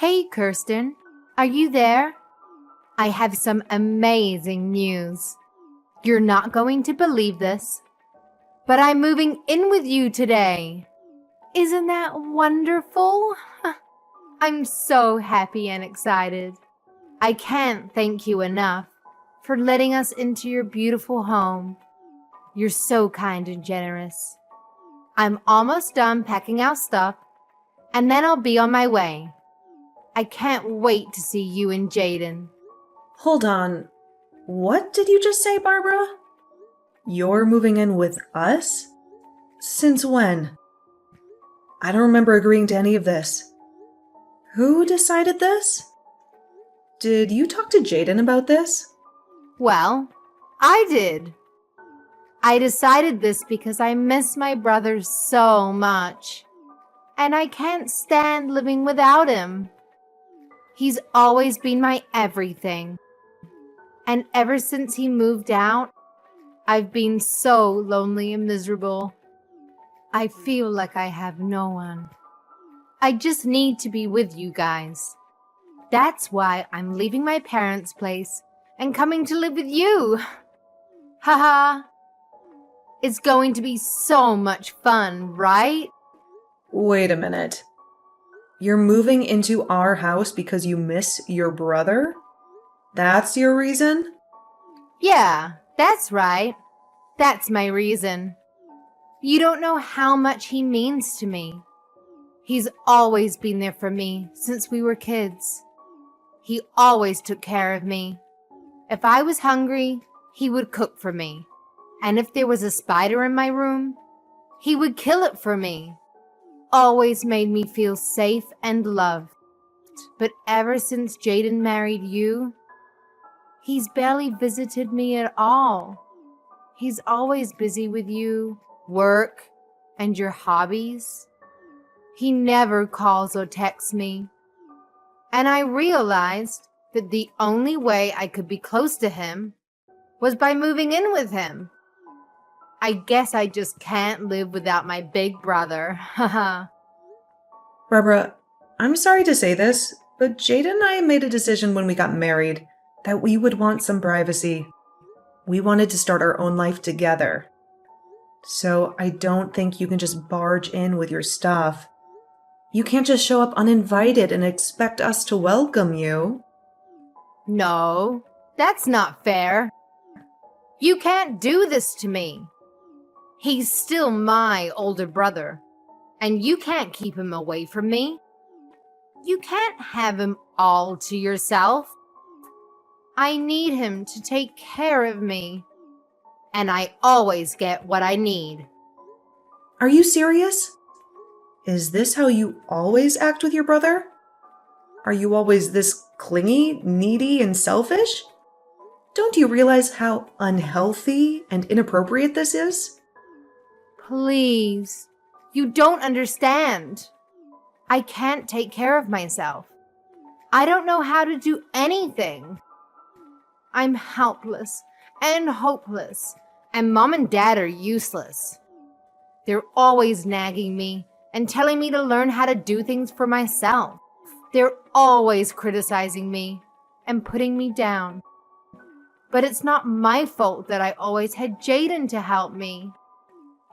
Hey, Kirsten, are you there? I have some amazing news. You're not going to believe this, but I'm moving in with you today. Isn't that wonderful? I'm so happy and excited. I can't thank you enough for letting us into your beautiful home. You're so kind and generous. I'm almost done packing our stuff, and then I'll be on my way. I can't wait to see you and Jaden. Hold on. What did you just say, Barbara? You're moving in with us? Since when? I don't remember agreeing to any of this. Who decided this? Did you talk to Jaden about this? Well, I did. I decided this because I miss my brother so much, and I can't stand living without him. He's always been my everything, and ever since he moved out, I've been so lonely and miserable. I feel like I have no one. I just need to be with you guys. That's why I'm leaving my parents' place and coming to live with you. Haha. It's going to be so much fun, right? Wait a minute. You're moving into our house because you miss your brother? That's your reason? Yeah, that's right. That's my reason. You don't know how much he means to me. He's always been there for me since we were kids. He always took care of me. If I was hungry, he would cook for me. And if there was a spider in my room, he would kill it for me. Always made me feel safe and loved. But ever since Jaden married you, he's barely visited me at all. He's always busy with you, work, and your hobbies. He never calls or texts me. And I realized that the only way I could be close to him was by moving in with him. I guess I just can't live without my big brother. Haha. Barbara, I'm sorry to say this, but Jaden and I made a decision when we got married that we would want some privacy. We wanted to start our own life together. So I don't think you can just barge in with your stuff. You can't just show up uninvited and expect us to welcome you. No, that's not fair. You can't do this to me. He's still my older brother, and you can't keep him away from me. You can't have him all to yourself. I need him to take care of me, and I always get what I need. Are you serious? Is this how you always act with your brother? Are you always this clingy, needy, and selfish? Don't you realize how unhealthy and inappropriate this is? Please, you don't understand. I can't take care of myself. I don't know how to do anything. I'm helpless and hopeless, and Mom and Dad are useless. They're always nagging me and telling me to learn how to do things for myself. They're always criticizing me and putting me down. But it's not my fault that I always had Jaden to help me.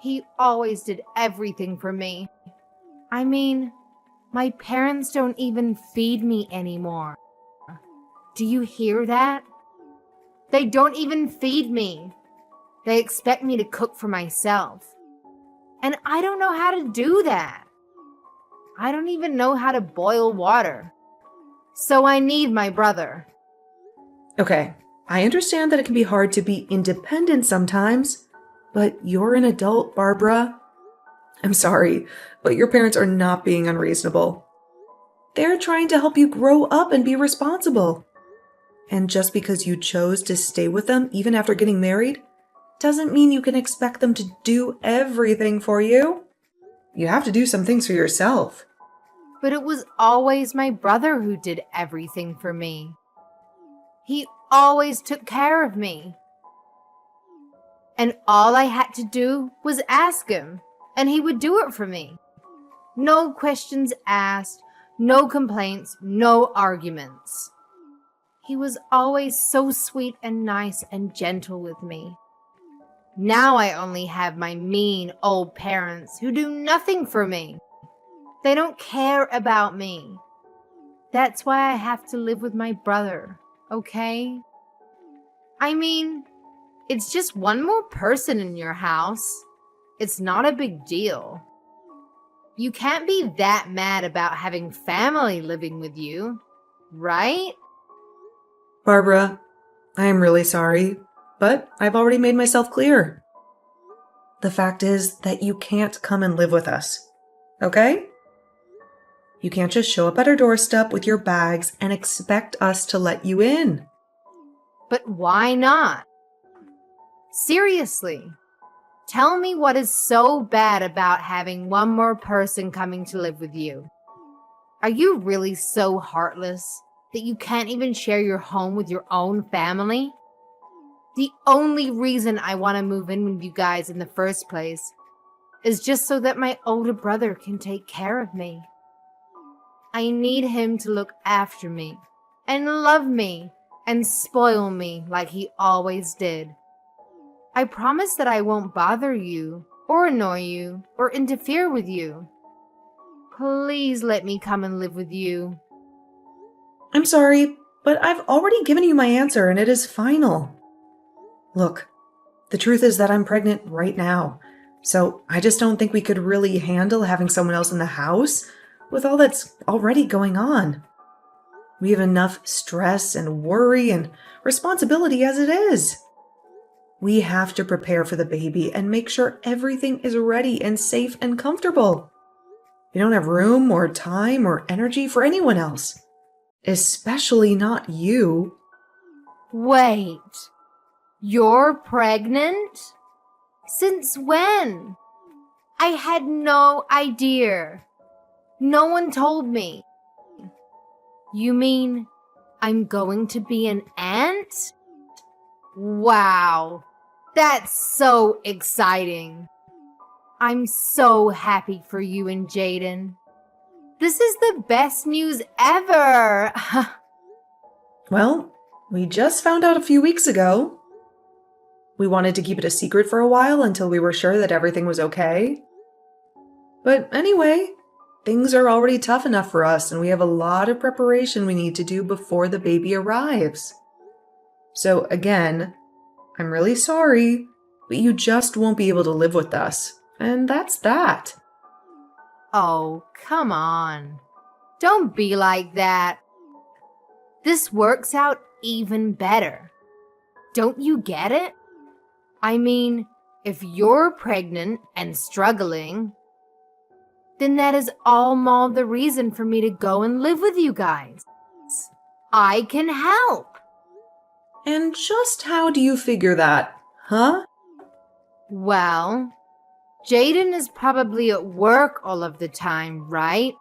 He always did everything for me. I mean, my parents don't even feed me anymore. Do you hear that? They don't even feed me. They expect me to cook for myself. And I don't know how to do that. I don't even know how to boil water. So I need my brother. Okay, I understand that it can be hard to be independent sometimes, but you're an adult, Barbara. I'm sorry, but your parents are not being unreasonable. They're trying to help you grow up and be responsible. And just because you chose to stay with them even after getting married, doesn't mean you can expect them to do everything for you. You have to do some things for yourself. But it was always my brother who did everything for me. He always took care of me. And all I had to do was ask him, and he would do it for me. No questions asked, No complaints, no arguments. He was always so sweet and nice and gentle with me. Now I only have my mean old parents who do nothing for me. They don't care about me. That's why I have to live with my brother, okay? I mean, it's just one more person in your house. It's not a big deal. You can't be that mad about having family living with you, right? Barbara, I am really sorry, but I've already made myself clear. The fact is that you can't come and live with us, okay? You can't just show up at our doorstep with your bags and expect us to let you in. But why not? Seriously, tell me what is so bad about having one more person coming to live with you. Are you really so heartless that you can't even share your home with your own family? The only reason I want to move in with you guys in the first place is just so that my older brother can take care of me. I need him to look after me and love me and spoil me like he always did. I promise that I won't bother you or annoy you or interfere with you. Please let me come and live with you. I'm sorry, but I've already given you my answer and it is final. Look, the truth is that I'm pregnant right now, so I just don't think we could really handle having someone else in the house with all that's already going on. We have enough stress and worry and responsibility as it is. We have to prepare for the baby and make sure everything is ready and safe and comfortable. We don't have room or time or energy for anyone else, especially not you. Wait, you're pregnant? Since when? I had no idea. No one told me. You mean I'm going to be an aunt? Wow, that's so exciting. I'm so happy for you and Jaden. This is the best news ever. Well, we just found out a few weeks ago. We wanted to keep it a secret for a while until we were sure that everything was okay. But anyway, things are already tough enough for us, and we have a lot of preparation we need to do before the baby arrives. So again, I'm really sorry, but you just won't be able to live with us. And that's that. Oh, come on. Don't be like that. This works out even better. Don't you get it? I mean, if you're pregnant and struggling, then that is all more the reason for me to go and live with you guys. I can help. And just how do you figure that, huh? Well, Jaden is probably at work all of the time, right?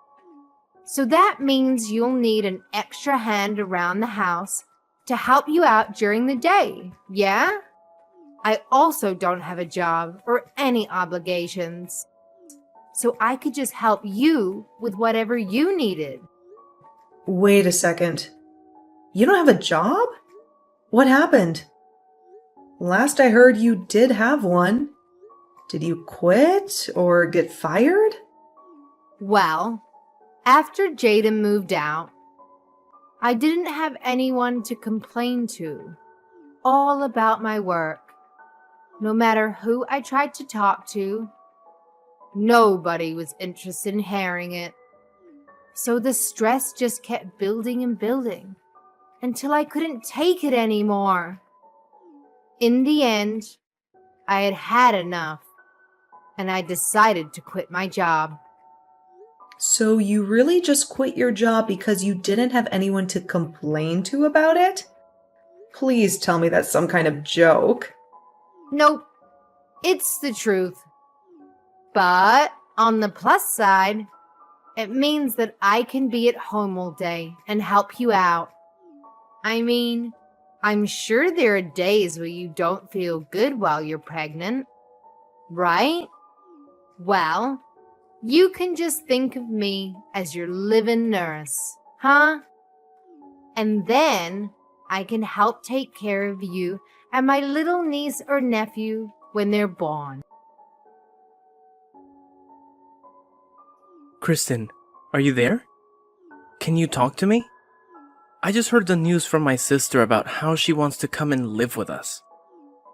So that means you'll need an extra hand around the house to help you out during the day, yeah? I also don't have a job or any obligations, so I could just help you with whatever you needed. Wait a second. You don't have a job? What happened? Last I heard you did have one. Did you quit or get fired? Well, after Jaden moved out, I didn't have anyone to complain to all about my work. No matter who I tried to talk to, nobody was interested in hearing it. So the stress just kept building and building until I couldn't take it anymore. In the end, I had had enough, and I decided to quit my job. So you really just quit your job because you didn't have anyone to complain to about it? Please tell me that's some kind of joke. Nope, it's the truth. But on the plus side, it means that I can be at home all day and help you out. I mean, I'm sure there are days where you don't feel good while you're pregnant, right? Well, You can just think of me as your living nurse, huh? And then I can help take care of you and my little niece or nephew when they're born. Kristen, are you there? Can you talk to me? I just heard the news from my sister about how she wants to come and live with us.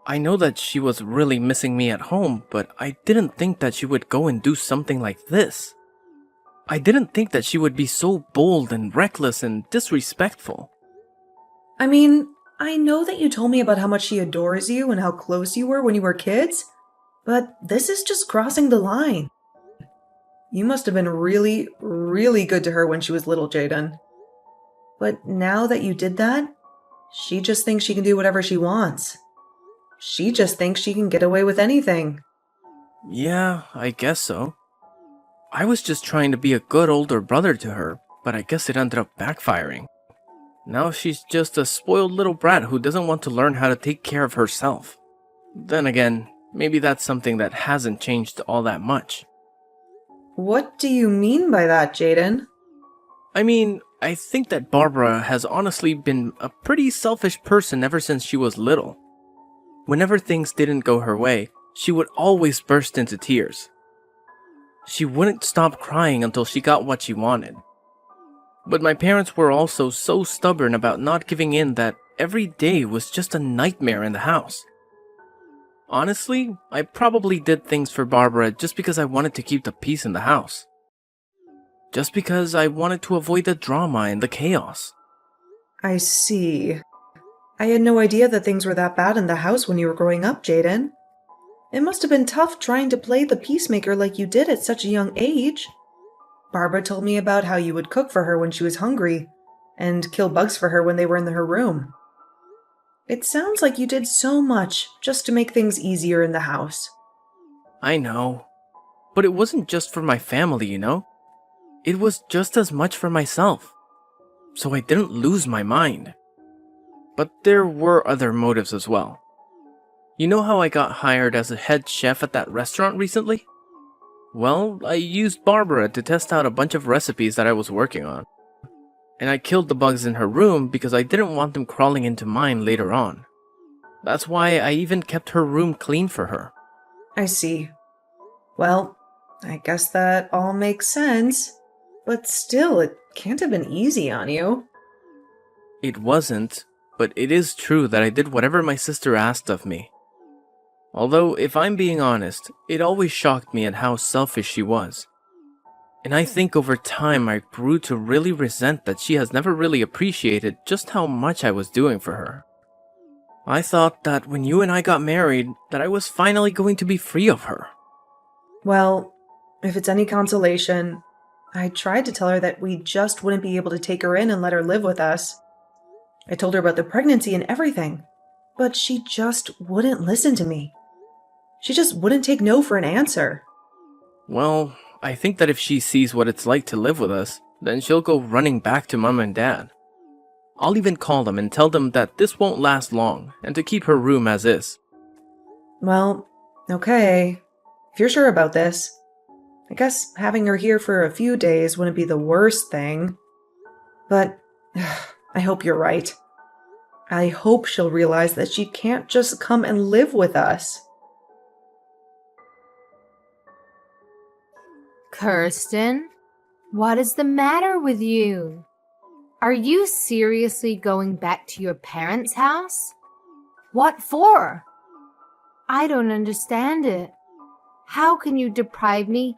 I know that she was really missing me at home, but I didn't think that she would go and do something like this. I didn't think that she would be so bold and reckless and disrespectful. I mean, I know that you told me about how much she adores you and how close you were when you were kids, but this is just crossing the line. You must have been really, really good to her when she was little, Jaden. But now that you did that, she just thinks she can do whatever she wants. She just thinks she can get away with anything. Yeah, I guess so. I was just trying to be a good older brother to her, but I guess it ended up backfiring. Now she's just a spoiled little brat who doesn't want to learn how to take care of herself. Then again, maybe that's something that hasn't changed all that much. What do you mean by that, Jaden? I mean, I think that Barbara has honestly been a pretty selfish person ever since she was little. Whenever things didn't go her way, she would always burst into tears. She wouldn't stop crying until she got what she wanted. But my parents were also so stubborn about not giving in that every day was just a nightmare in the house. Honestly, I probably did things for Barbara just because I wanted to keep the peace in the house. Just because I wanted to avoid the drama and the chaos. I see. I had no idea that things were that bad in the house when you were growing up, Jaden. It must have been tough trying to play the peacemaker like you did at such a young age. Barbara told me about how you would cook for her when she was hungry, and kill bugs for her when they were in her room. It sounds like you did so much just to make things easier in the house. I know. But it wasn't just for my family, you know? It was just as much for myself. So I didn't lose my mind. But there were other motives as well. You know how I got hired as a head chef at that restaurant recently? Well, I used Barbara to test out a bunch of recipes that I was working on. And I killed the bugs in her room because I didn't want them crawling into mine later on. That's why I even kept her room clean for her. I see. Well, I guess that all makes sense. But still, it can't have been easy on you. It wasn't, but it is true that I did whatever my sister asked of me. Although, if I'm being honest, it always shocked me at how selfish she was. And I think over time I grew to really resent that she has never really appreciated just how much I was doing for her. I thought that when you and I got married, that I was finally going to be free of her. Well, if it's any consolation, I tried to tell her that we just wouldn't be able to take her in and let her live with us. I told her about the pregnancy and everything, but she just wouldn't listen to me. She just wouldn't take no for an answer. Well, I think that if she sees what it's like to live with us, then she'll go running back to Mom and Dad. I'll even call them and tell them that this won't last long and to keep her room as is. Well, okay. If you're sure about this, I guess having her here for a few days wouldn't be the worst thing. But I hope you're right. I hope she'll realize that she can't just come and live with us. Kirsten, what is the matter with you? Are you seriously going back to your parents' house? What for? I don't understand it. How can you deprive me of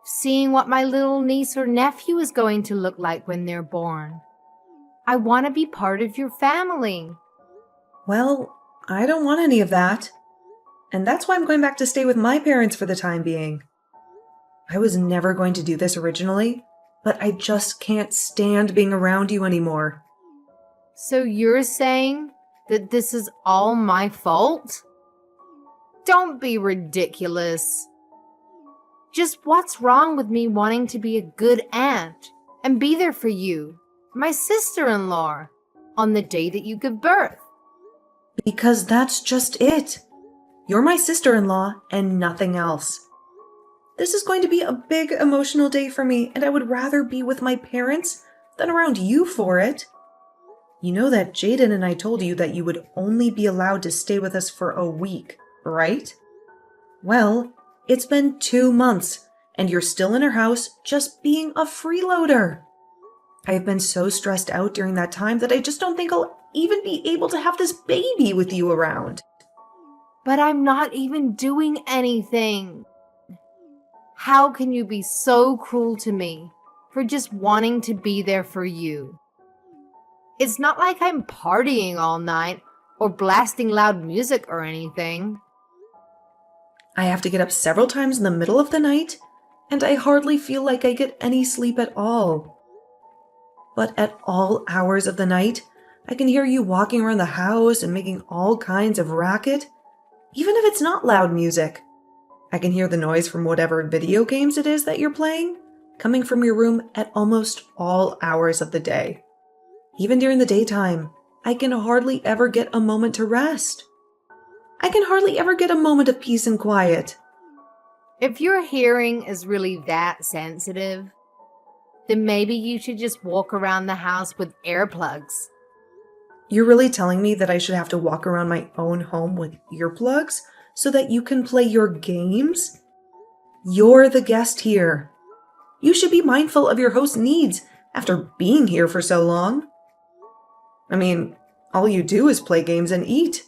seeing what my little niece or nephew is going to look like when they're born? I want to be part of your family. Well, I don't want any of that. And that's why I'm going back to stay with my parents for the time being. I was never going to do this originally, but I just can't stand being around you anymore. So you're saying that this is all my fault? Don't be ridiculous. Just what's wrong with me wanting to be a good aunt and be there for you, my sister-in-law, on the day that you give birth? Because that's just it. You're my sister-in-law and nothing else. This is going to be a big emotional day for me, and I would rather be with my parents than around you for it. You know that Jaden and I told you that you would only be allowed to stay with us for a week, right? Well, it's been 2 months, and you're still in our house just being a freeloader. I have been so stressed out during that time that I just don't think I'll even be able to have this baby with you around. But I'm not even doing anything. How can you be so cruel to me for just wanting to be there for you? It's not like I'm partying all night or blasting loud music or anything. I have to get up several times in the middle of the night, and I hardly feel like I get any sleep at all. But at all hours of the night, I can hear you walking around the house and making all kinds of racket, even if it's not loud music. I can hear the noise from whatever video games it is that you're playing, coming from your room at almost all hours of the day. Even during the daytime, I can hardly ever get a moment to rest. I can hardly ever get a moment of peace and quiet. If your hearing is really that sensitive, then maybe you should just walk around the house with earplugs. You're really telling me that I should have to walk around my own home with earplugs so that you can play your games? You're the guest here. You should be mindful of your host's needs after being here for so long. I mean, all you do is play games and eat.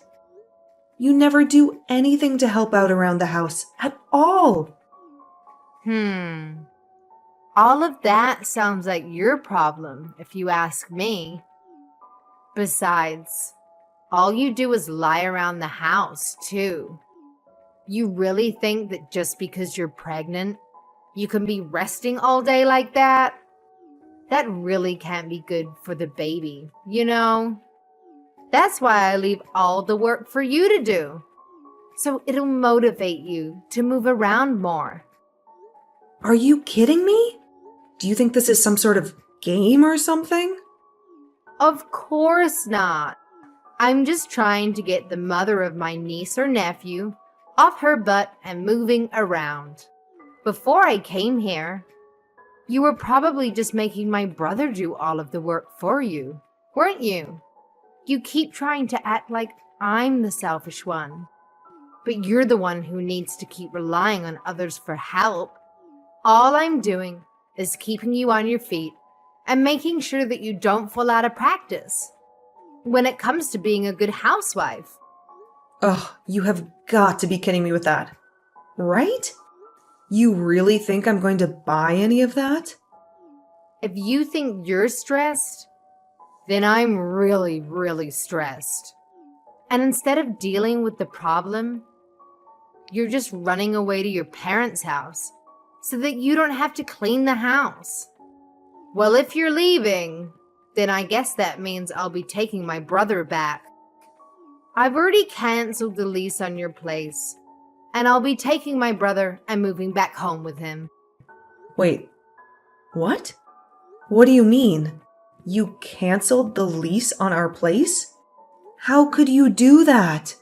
You never do anything to help out around the house at all. All of that sounds like your problem, if you ask me. Besides, all you do is lie around the house, too. You really think that just because you're pregnant, you can be resting all day like that? That really can't be good for the baby, you know? That's why I leave all the work for you to do. So it'll motivate you to move around more. Are you kidding me? Do you think this is some sort of game or something? Of course not. I'm just trying to get the mother of my niece or nephew off her butt and moving around. Before I came here, you were probably just making my brother do all of the work for you, weren't you? You keep trying to act like I'm the selfish one, but you're the one who needs to keep relying on others for help. All I'm doing is keeping you on your feet and making sure that you don't fall out of practice when it comes to being a good housewife. Ugh, you have got to be kidding me with that. Right? You really think I'm going to buy any of that? If you think you're stressed, then I'm really, really stressed. And instead of dealing with the problem, you're just running away to your parents' house so that you don't have to clean the house. Well, if you're leaving, then I guess that means I'll be taking my brother back. I've already canceled the lease on your place, and I'll be taking my brother and moving back home with him. Wait, what? What do you mean? You canceled the lease on our place? How could you do that?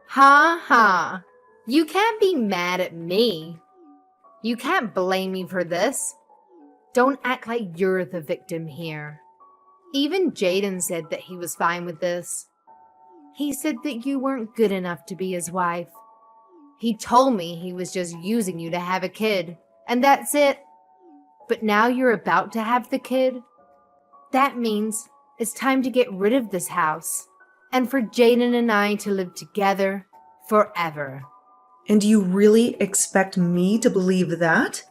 Ha ha. You can't be mad at me. You can't blame me for this. Don't act like you're the victim here. Even Jaden said that he was fine with this. He said that you weren't good enough to be his wife. He told me he was just using you to have a kid, and that's it. But now you're about to have the kid. That means it's time to get rid of this house, and for Jaden and I to live together forever. And you really expect me to believe that?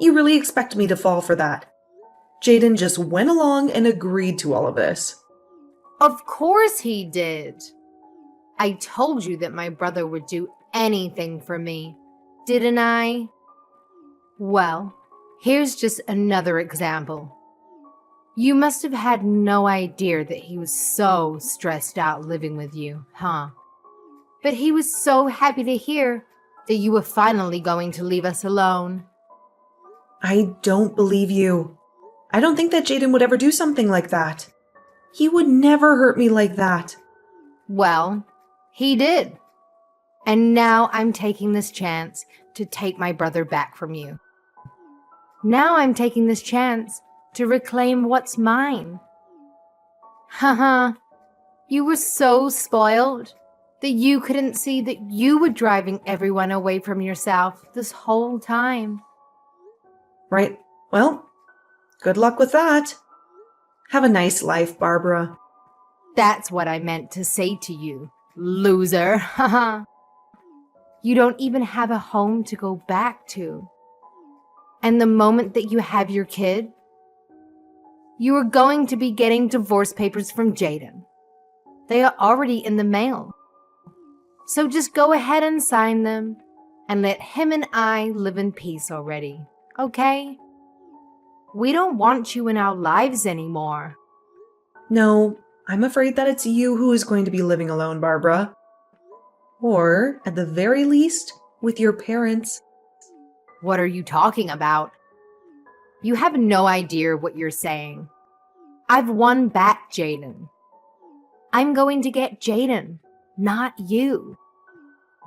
You really expect me to fall for that? Jaden just went along and agreed to all of this. Of course he did. I told you that my brother would do anything for me, didn't I? Well, here's just another example. You must have had no idea that he was so stressed out living with you, huh? But he was so happy to hear that you were finally going to leave us alone. I don't believe you. I don't think that Jaden would ever do something like that. He would never hurt me like that. Well, he did. And now I'm taking this chance to take my brother back from you. Now I'm taking this chance to reclaim what's mine. Haha, you were so spoiled that you couldn't see that you were driving everyone away from yourself this whole time. Right. Well, good luck with that. Have a nice life, Barbara. That's what I meant to say to you, loser. Haha. You don't even have a home to go back to. And the moment that you have your kid, you are going to be getting divorce papers from Jaden. They are already in the mail. So just go ahead and sign them and let him and I live in peace already, okay? We don't want you in our lives anymore. No, I'm afraid that it's you who is going to be living alone, Barbara. Or, at the very least, with your parents. What are you talking about? You have no idea what you're saying. I've won back Jaden. I'm going to get Jaden, not you.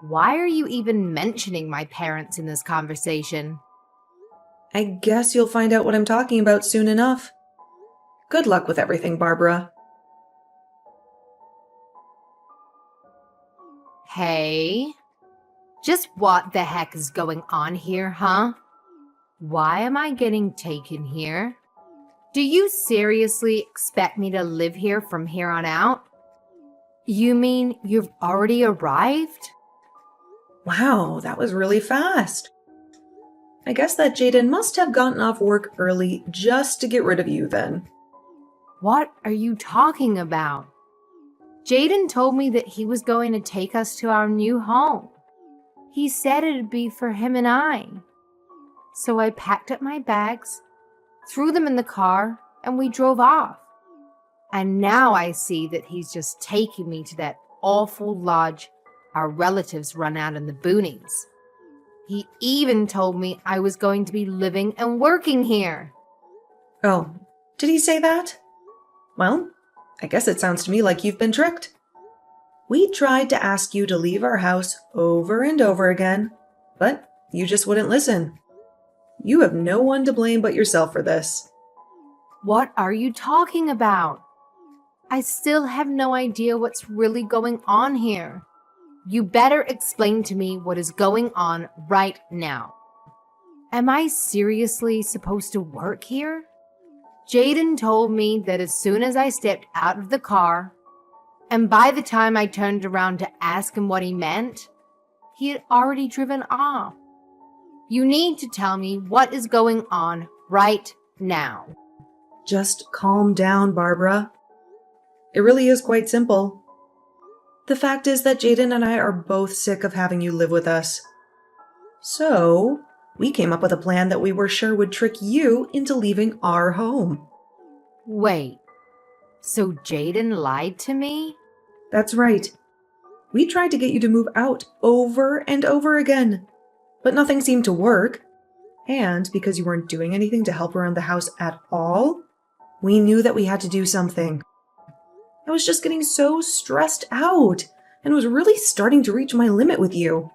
Why are you even mentioning my parents in this conversation? I guess you'll find out what I'm talking about soon enough. Good luck with everything, Barbara. Hey, just what the heck is going on here, huh? Why am I getting taken here? Do you seriously expect me to live here from here on out? You mean you've already arrived? Wow, that was really fast. I guess that Jaden must have gotten off work early just to get rid of you then. What are you talking about? Jaden told me that he was going to take us to our new home. He said it'd be for him and I. So I packed up my bags, threw them in the car, and we drove off. And now I see that he's just taking me to that awful lodge our relatives run out in the boonies. He even told me I was going to be living and working here. Oh, did he say that? Well, I guess it sounds to me like you've been tricked. We tried to ask you to leave our house over and over again, but you just wouldn't listen. You have no one to blame but yourself for this. What are you talking about? I still have no idea what's really going on here. You better explain to me what is going on right now. Am I seriously supposed to work here? Jaden told me that as soon as I stepped out of the car, and by the time I turned around to ask him what he meant, he had already driven off. You need to tell me what is going on right now. Just calm down, Barbara. It really is quite simple. The fact is that Jaden and I are both sick of having you live with us. So, we came up with a plan that we were sure would trick you into leaving our home. Wait, so Jaden lied to me? That's right. We tried to get you to move out over and over again, but nothing seemed to work. And because you weren't doing anything to help around the house at all, we knew that we had to do something. I was just getting so stressed out and was really starting to reach my limit with you.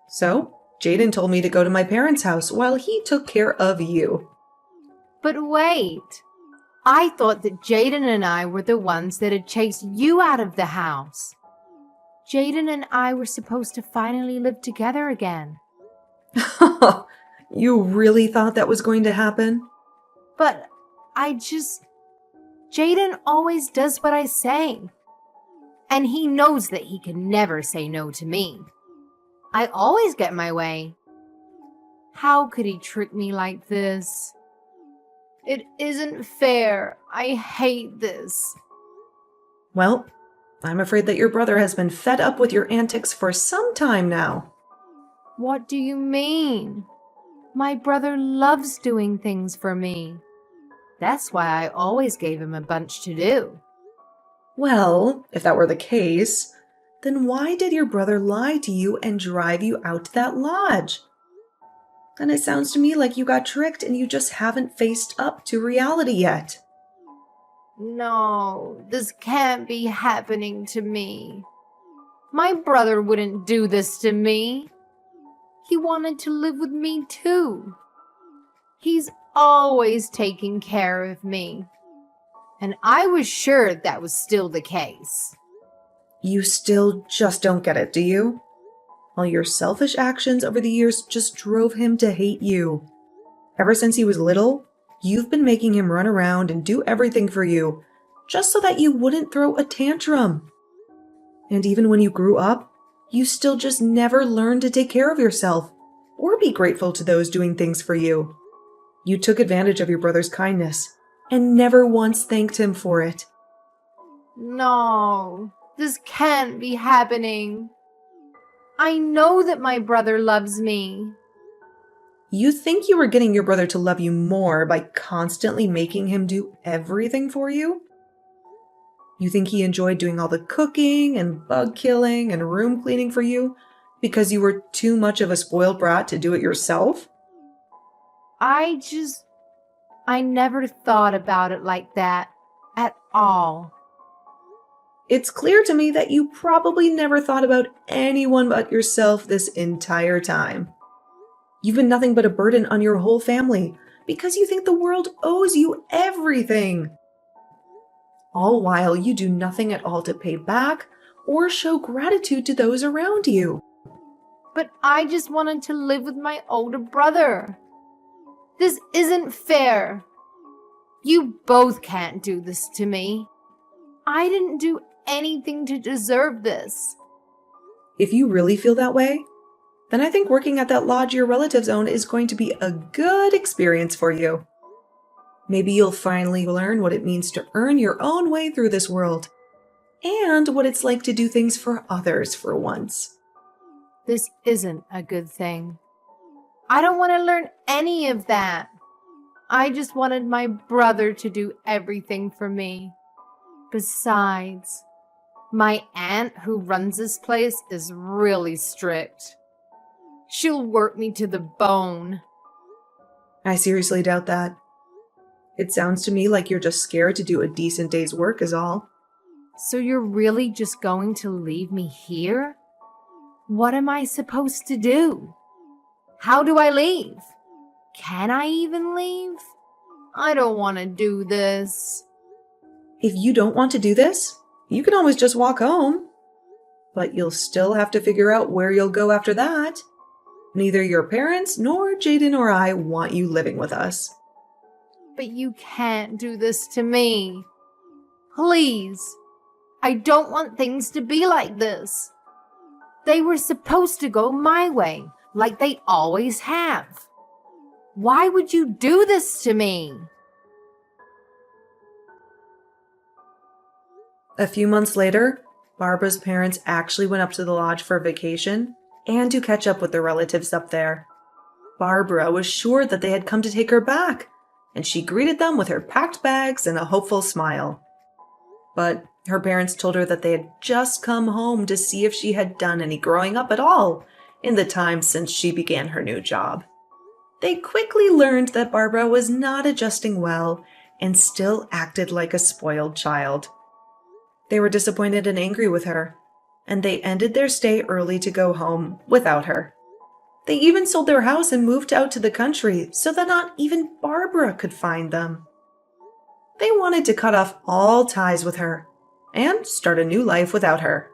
So, Jaden told me to go to my parents' house while he took care of you. But wait, I thought that Jaden and I were the ones that had chased you out of the house. Jaden and I were supposed to finally live together again. You really thought that was going to happen? But Jaden always does what I say. And he knows that he can never say no to me. I always get my way. How could he trick me like this? It isn't fair. I hate this. Well, I'm afraid that your brother has been fed up with your antics for some time now. What do you mean? My brother loves doing things for me. That's why I always gave him a bunch to do. Well, if that were the case, then why did your brother lie to you and drive you out to that lodge? And it sounds to me like you got tricked and you just haven't faced up to reality yet. No, this can't be happening to me. My brother wouldn't do this to me. he wanted to live with me too. He's always taking care of me. And I was sure that was still the case. You still just don't get it, do you? All your selfish actions over the years just drove him to hate you. Ever since he was little, you've been making him run around and do everything for you, just so that you wouldn't throw a tantrum. And even when you grew up, you still just never learned to take care of yourself or be grateful to those doing things for you. You took advantage of your brother's kindness and never once thanked him for it. No, this can't be happening. I know that my brother loves me. You think you were getting your brother to love you more by constantly making him do everything for you? You think he enjoyed doing all the cooking and bug killing and room cleaning for you because you were too much of a spoiled brat to do it yourself? I never thought about it like that at all. It's clear to me that you probably never thought about anyone but yourself this entire time. You've been nothing but a burden on your whole family because you think the world owes you everything. All while you do nothing at all to pay back or show gratitude to those around you. But I just wanted to live with my older brother. This isn't fair. You both can't do this to me. I didn't do anything to deserve this. If you really feel that way, then I think working at that lodge your relatives own is going to be a good experience for you. Maybe you'll finally learn what it means to earn your own way through this world, and what it's like to do things for others for once. This isn't a good thing. I don't want to learn any of that. I just wanted my brother to do everything for me. Besides, my aunt who runs this place is really strict. She'll work me to the bone. I seriously doubt that. It sounds to me like you're just scared to do a decent day's work is all. So you're really just going to leave me here? What am I supposed to do? How do I leave? Can I even leave? I don't want to do this. If you don't want to do this, you can always just walk home. But you'll still have to figure out where you'll go after that. Neither your parents nor Jaden or I want you living with us. But you can't do this to me. Please. I don't want things to be like this. They were supposed to go my way, like they always have. Why would you do this to me? A few months later, Barbara's parents actually went up to the lodge for a vacation and to catch up with their relatives up there. Barbara was sure that they had come to take her back, and she greeted them with her packed bags and a hopeful smile. But her parents told her that they had just come home to see if she had done any growing up at all in the time since she began her new job. They quickly learned that Barbara was not adjusting well and still acted like a spoiled child. They were disappointed and angry with her, and they ended their stay early to go home without her. They even sold their house and moved out to the country so that not even Barbara could find them. They wanted to cut off all ties with her and start a new life without her.